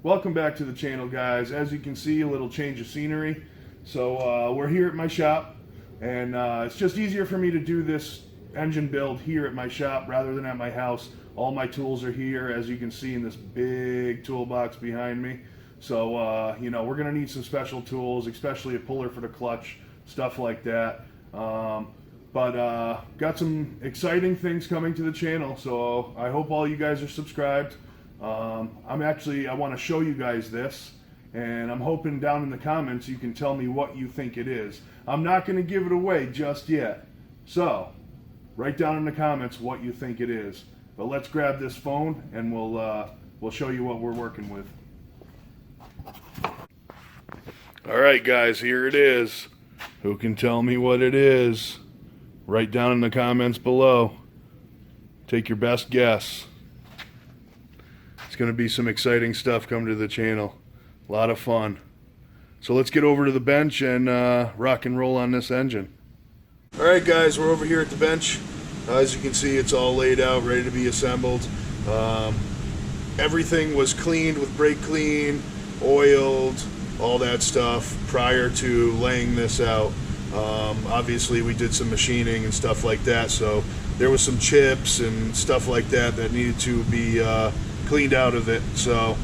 Welcome back to the channel, guys. As you can see, a little change of scenery. So we're here at my shop, and it's just easier for me to do this engine build here at my shop rather than at my house. All my tools are here, as you can see in this big toolbox behind me. So you know, we're gonna need some special tools, especially a puller for the clutch, stuff like that. But got some exciting things coming to the channel, so I hope all you guys are subscribed. I want to show you guys this, and I'm hoping down in the comments you can tell me what you think it is. I'm not going to give it away just yet, so write down in the comments what you think it is. But let's grab this phone and we'll show you what we're working with. All right, guys, here it is. Who can tell me what it is? Write down in the comments below. Take your best guess. It's going to be some exciting stuff coming to the channel. A lot of fun. So let's get over to the bench and rock and roll on this engine. Alright guys, we're over here at the bench. As you can see, it's all laid out, ready to be assembled. Everything was cleaned with brake clean, oiled, all that stuff prior to laying this out. Obviously we did some machining and stuff like that, so there was some chips and stuff like that that needed to be cleaned out of it. So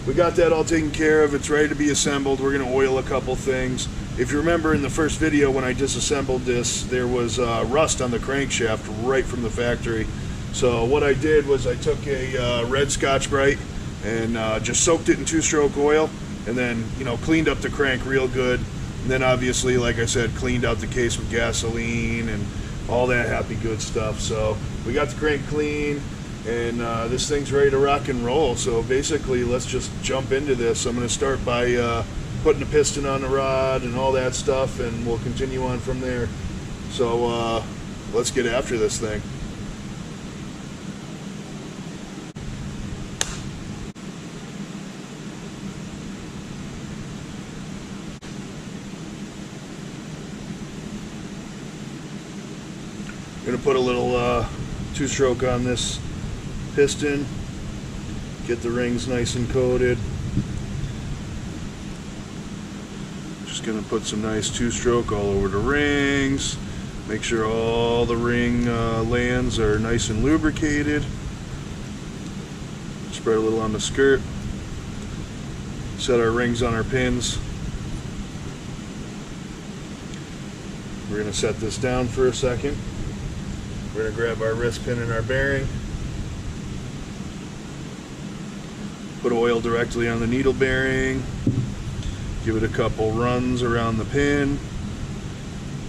we got that all taken care of. It's ready to be assembled. We're going to oil a couple things. If you remember in the first video when I disassembled this, there was rust on the crankshaft right from the factory. So what I did was I took a red Scotch-Brite and just soaked it in 2-stroke oil, and then, you know, cleaned up the crank real good. And then obviously, like I said, cleaned out the case with gasoline and all that happy good stuff. So we got the crank clean, and this thing's ready to rock and roll. So basically, let's just jump into this. I'm going to start by putting the piston on the rod and all that stuff, and we'll continue on from there. So let's get after this thing. I'm going to put a little 2-stroke on this piston, get the rings nice and coated. Just going to put some nice 2-stroke all over the rings, make sure all the ring lands are nice and lubricated. Spread a little on the skirt, set our rings on our pins. We're going to set this down for a second. We're going to grab our wrist pin and our bearing, put oil directly on the needle bearing, give it a couple runs around the pin.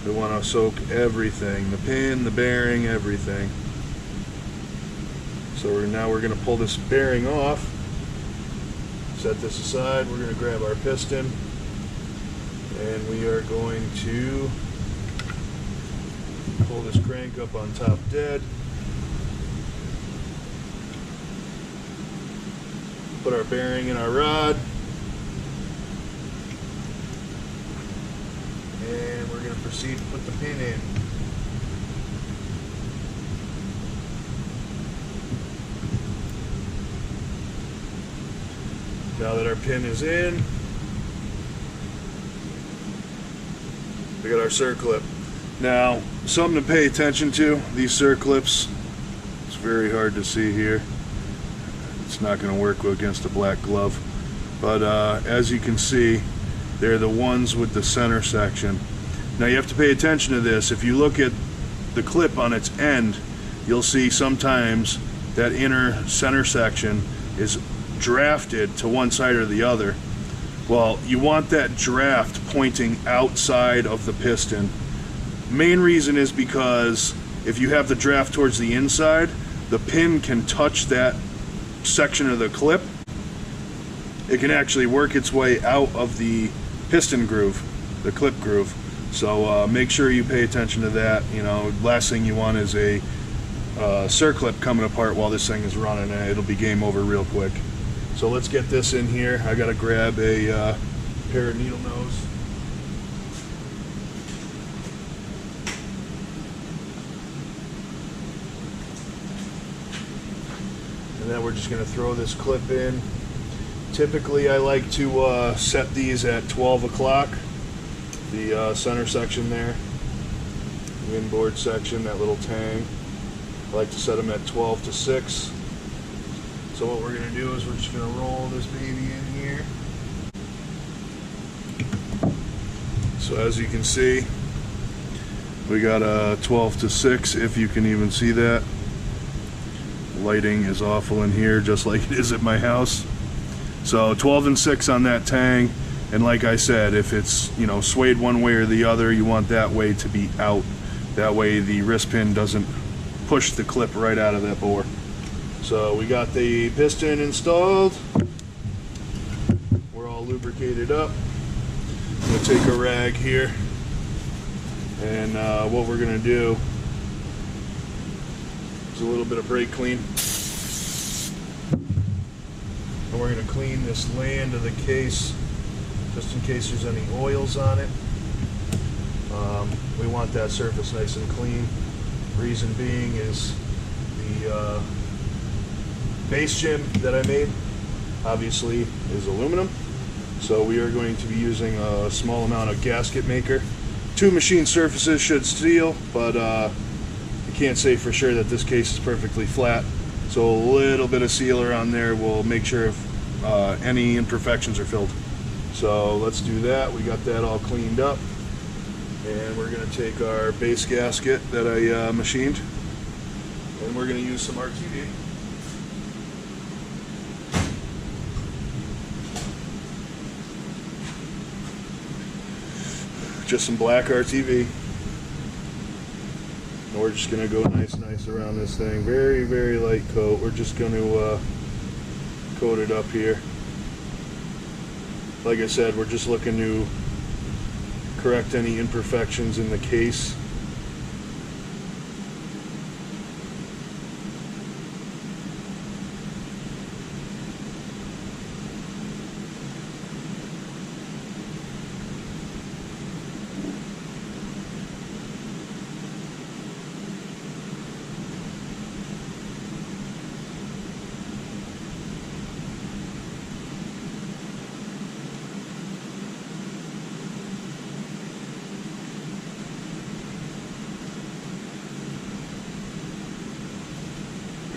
We want to soak everything, the pin, the bearing, everything. So now we're going to pull this bearing off, set this aside. We're going to grab our piston, and we are going to pull this crank up on top dead. Put our bearing in our rod. And we're going to proceed to put the pin in. Now that our pin is in, we got our circlip. Now, something to pay attention to, these circlips, it's very hard to see here. It's not going to work against a black glove. But as you can see, they're the ones with the center section. Now you have to pay attention to this. If you look at the clip on its end, you'll see sometimes that inner center section is drafted to one side or the other. Well, you want that draft pointing outside of the piston. Main reason is because if you have the draft towards the inside, the pin can touch that section of the clip. It can actually work its way out of the piston groove, the clip groove. So make sure you pay attention to that. You know, last thing you want is a circlip coming apart while this thing is running, and it'll be game over real quick. So let's get this in here. I gotta grab a pair of needle nose. And then we're just going to throw this clip in. Typically I like to set these at 12 o'clock, the center section there, the inboard section, that little tang. I like to set them at 12 to 6. So what we're going to do is we're just going to roll this baby in here. So as you can see, we got a 12 to 6, if you can even see that. Lighting is awful in here, just like it is at my house. So 12 and 6 on that tang, and like I said, if it's, you know, swayed one way or the other, you want that way to be out. That way the wrist pin doesn't push the clip right out of that bore. So we got the piston installed. We're all lubricated up. I'm going to take a rag here, and what we're going to do is a little bit of brake clean. And we're going to clean this land of the case, just in case there's any oils on it. We want that surface nice and clean. Reason being is the base shim that I made obviously is aluminum. So we are going to be using a small amount of gasket maker. 2 machine surfaces should seal, but you can't say for sure that this case is perfectly flat. So a little bit of sealer on there will make sure if any imperfections are filled. So let's do that. We got that all cleaned up. And we're going to take our base gasket that I machined, and we're going to use some RTV. Just some black RTV. And we're just going to go nice around this thing. Very, very light coat. We're just going to coat it up here. Like I said, we're just looking to correct any imperfections in the case.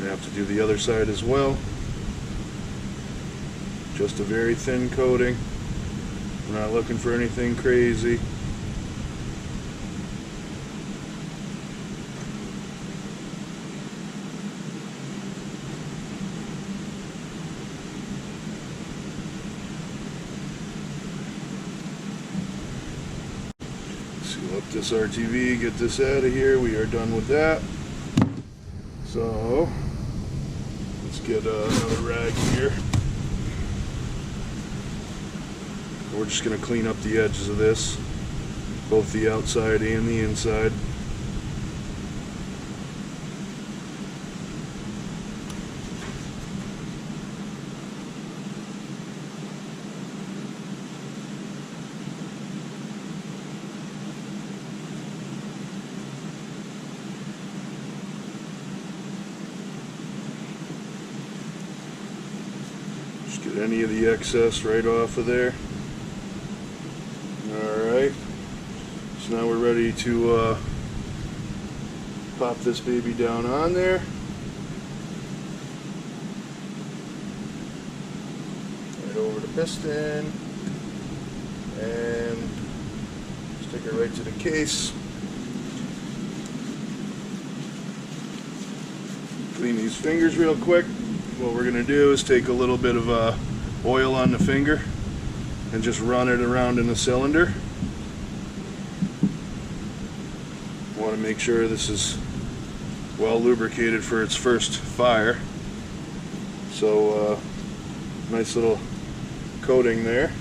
Have to do the other side as well. Just a very thin coating. We're not looking for anything crazy. Seal up this RTV, get this out of here. We are done with that. So let's get another rag here. We're just going to clean up the edges of this, both the outside and the inside. Get any of the excess right off of there. Alright, so now we're ready to pop this baby down on there. Right over the piston and stick it right to the case. Clean these fingers real quick. What we're going to do is take a little bit of oil on the finger and just run it around in the cylinder. Want to make sure this is well lubricated for its first fire. So nice little coating there.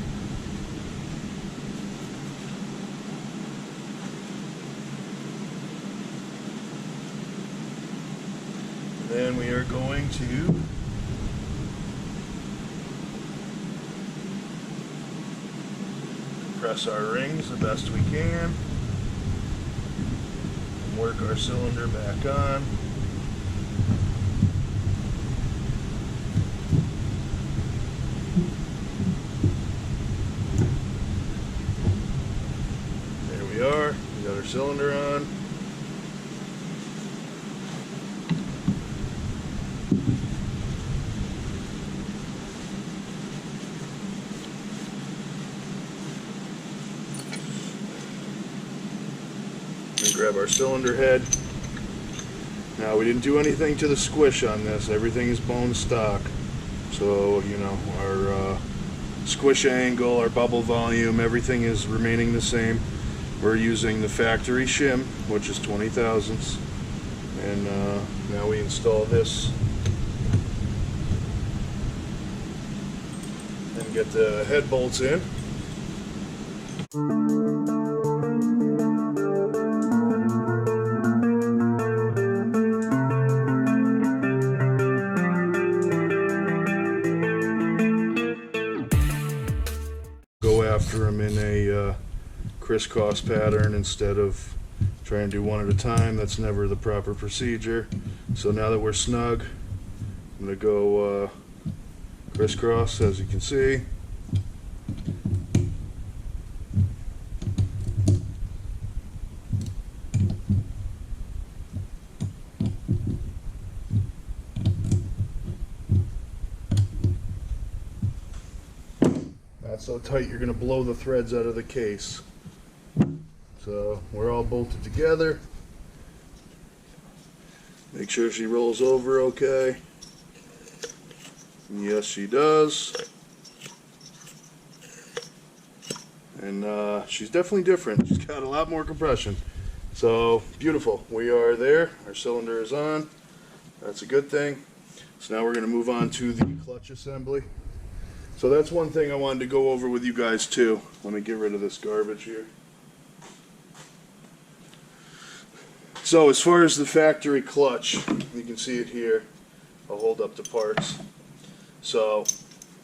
Then we are going to press our rings the best we can, and work our cylinder back on. are. We got our cylinder on. And grab our cylinder head. Now, we didn't do anything to the squish on this. Everything is bone stock. So, you know, our squish angle, our bubble volume, everything is remaining the same. We're using the factory shim, which is 20 thousandths. And now we install this and get the head bolts in. Go after them in a crisscross pattern instead of trying to do one at a time. That's never the proper procedure. So now that we're snug, I'm going to go crisscross, as you can see. Not so tight you're going to blow the threads out of the case. So we're all bolted together. Make sure she rolls over okay. And yes, she does. And she's definitely different. She's got a lot more compression. So beautiful. We are there. Our cylinder is on. That's a good thing. So now we're going to move on to the clutch assembly. So that's one thing I wanted to go over with you guys too. Let me get rid of this garbage here. So as far as the factory clutch, you can see it here. I'll hold up the parts. So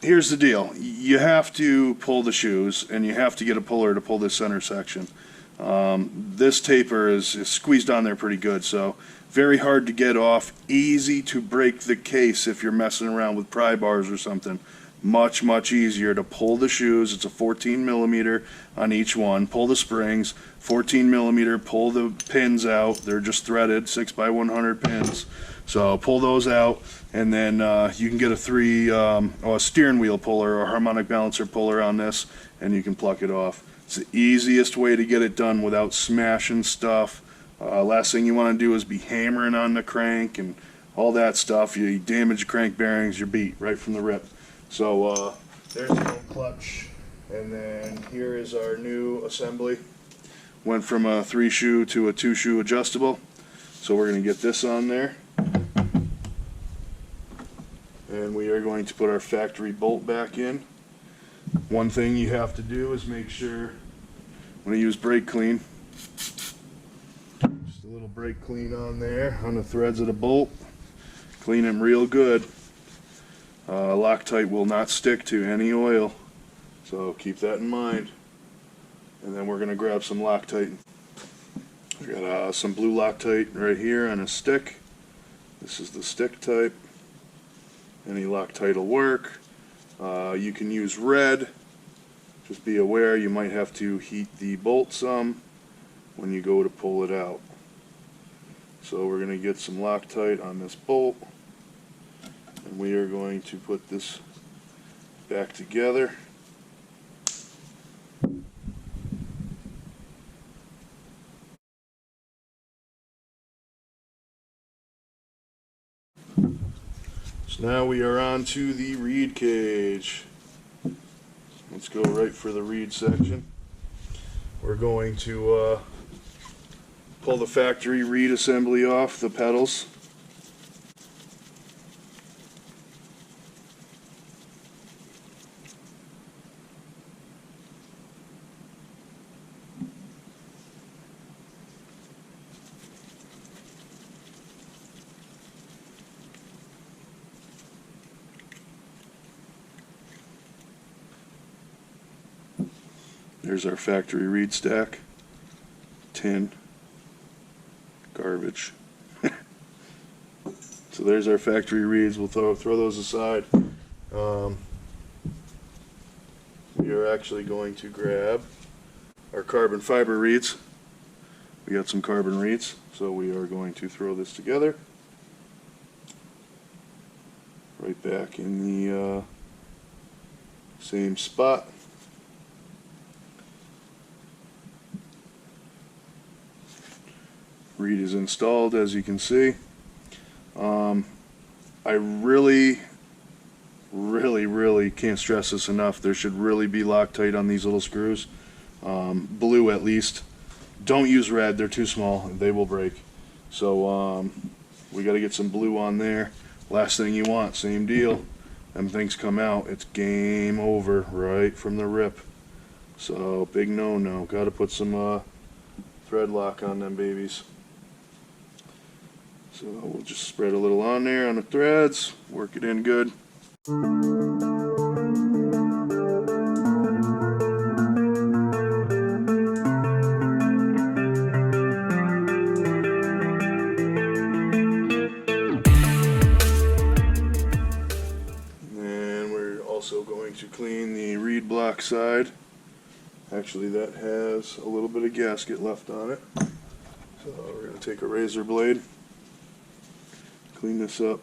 here's the deal. You have to pull the shoes and you have to get a puller to pull this center section. This taper is squeezed on there pretty good, so very hard to get off. Easy to break the case if you're messing around with pry bars or something. Much easier to pull the shoes. It's a 14 millimeter on each one. Pull the springs, 14 millimeter, pull the pins out. They're just threaded 6x100 pins. So pull those out, and then you can get a steering wheel puller or harmonic balancer puller on this, and you can pluck it off. It's the easiest way to get it done without smashing stuff. Last thing you want to do is be hammering on the crank and all that stuff. You damage crank bearings, you're beat right from the rip. So there's the old clutch, and then here is our new assembly. Went from a 3-shoe to a 2-shoe adjustable. So we're going to get this on there. And we are going to put our factory bolt back in. One thing you have to do is make sure, when you use brake clean, just a little brake clean on there, on the threads of the bolt. Clean them real good. Loctite will not stick to any oil, so keep that in mind. And then we're going to grab some Loctite. I got some blue Loctite right here on a stick. This is the stick type. Any Loctite will work. You can use red. Just be aware you might have to heat the bolt some when you go to pull it out. So we're going to get some Loctite on this bolt. And we are going to put this back together. So now we are on to the reed cage. Let's go right for the reed section. We're going to pull the factory reed assembly off the pedals. There's our factory reed stack. Tin. Garbage. So there's our factory reeds. We'll throw those aside. We are actually going to grab our carbon fiber reeds. We got some carbon reeds, so we are going to throw this together. Right back in the same spot. Reed is installed, as you can see. I really can't stress this enough. There should really be Loctite on these little screws. Blue at least. Don't use red, they're too small, they will break. So we got to get some blue on there. Last thing you want, same deal. Them things come out, it's game over right from the rip. So big no-no. Got to put some thread lock on them babies. So we'll just spread a little on there on the threads, work it in good. And we're also going to clean the reed block side. Actually, that has a little bit of gasket left on it. So we're going to take a razor blade, clean this up.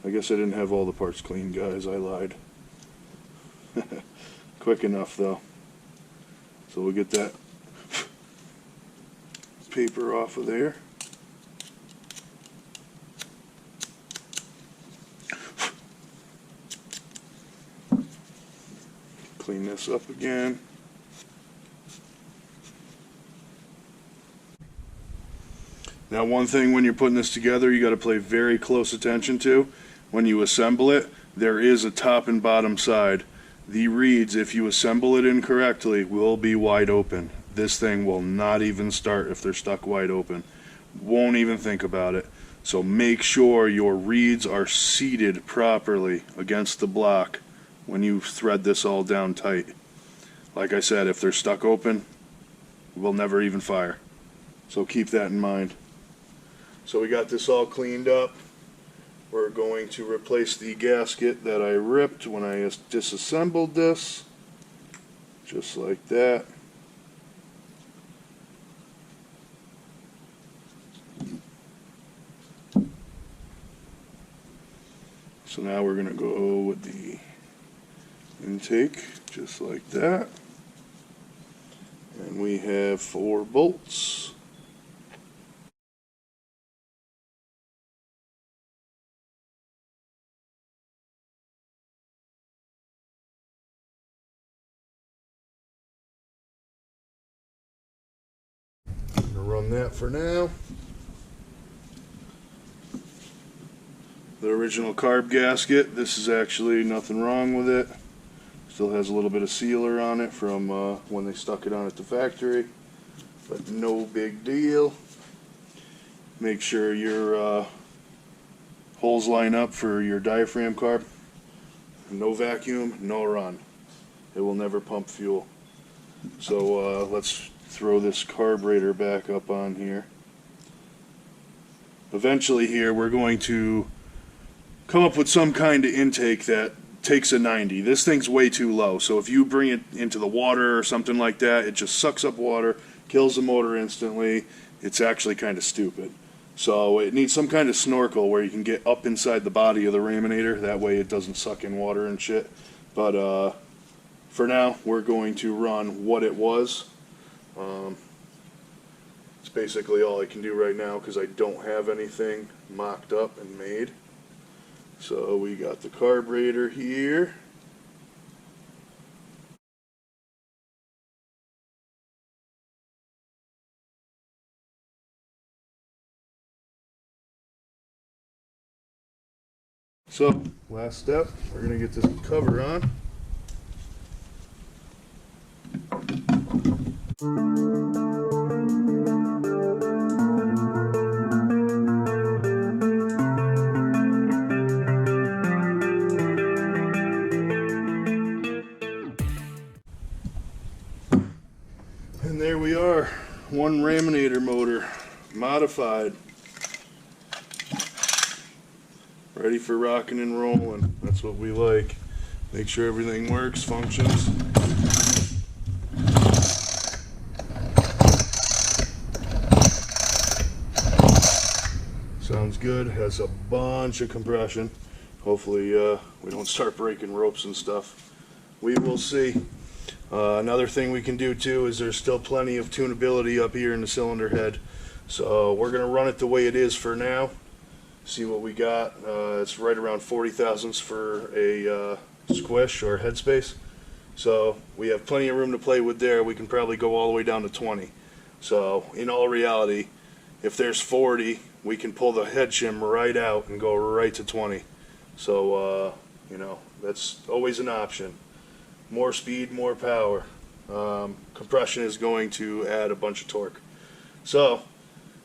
I guess I didn't have all the parts clean, guys. I lied. Quick enough, though. So we'll get that paper off of there. Clean this up again. Now, one thing when you're putting this together, you got to pay very close attention to. When you assemble it, there is a top and bottom side. The reeds, if you assemble it incorrectly, will be wide open. This thing will not even start if they're stuck wide open. Won't even think about it. So make sure your reeds are seated properly against the block when you thread this all down tight. Like I said, if they're stuck open, it will never even fire. So keep that in mind. So we got this all cleaned up. We're going to replace the gasket that I ripped when I disassembled this. Just like that. So now we're going to go with the intake, just like that. And we have 4 bolts. Run that for now. The original carb gasket, this is actually nothing wrong with it. Still has a little bit of sealer on it from when they stuck it on at the factory, but no big deal. Make sure your holes line up for your diaphragm carb. No vacuum, no run. It will never pump fuel. So let's throw this carburetor back up on here. Eventually here we're going to come up with some kind of intake that takes a 90. This thing's way too low, so if you bring it into the water or something like that, it just sucks up water, kills the motor instantly. It's actually kind of stupid. So it needs some kind of snorkel where you can get up inside the body of the Raminator, that way it doesn't suck in water and shit. But for now we're going to run what it was. It's basically all I can do right now because I don't have anything mocked up and made. So we got the carburetor here. So last step, we're going to get this cover on. And there we are, one Raminator motor, modified, ready for rocking and rolling. That's what we like. Make sure everything works, functions. sounds good. Has a bunch of compression. Hopefully we don't start breaking ropes and stuff. We will see. Another thing we can do too is there's still plenty of tunability up here in the cylinder head. So we're going to run it the way it is for now. See what we got. It's right around 40 thousandths for a squish or headspace. So we have plenty of room to play with there. We can probably go all the way down to 20. So in all reality, if there's 40, we can pull the head shim right out and go right to 20. So, you know, that's always an option. More speed, more power. Compression is going to add a bunch of torque. So,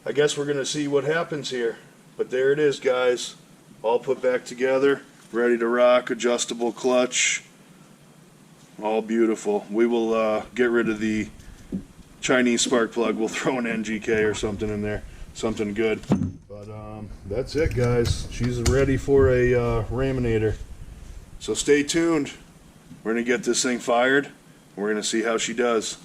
I guess we're going to see what happens here. But there it is, guys. All put back together, ready to rock, adjustable clutch. All beautiful. We will get rid of the Chinese spark plug. We'll throw an NGK or something in there. Something good. But that's it, guys. She's ready for a Raminator. So stay tuned. We're going to get this thing fired. We're going to see how she does.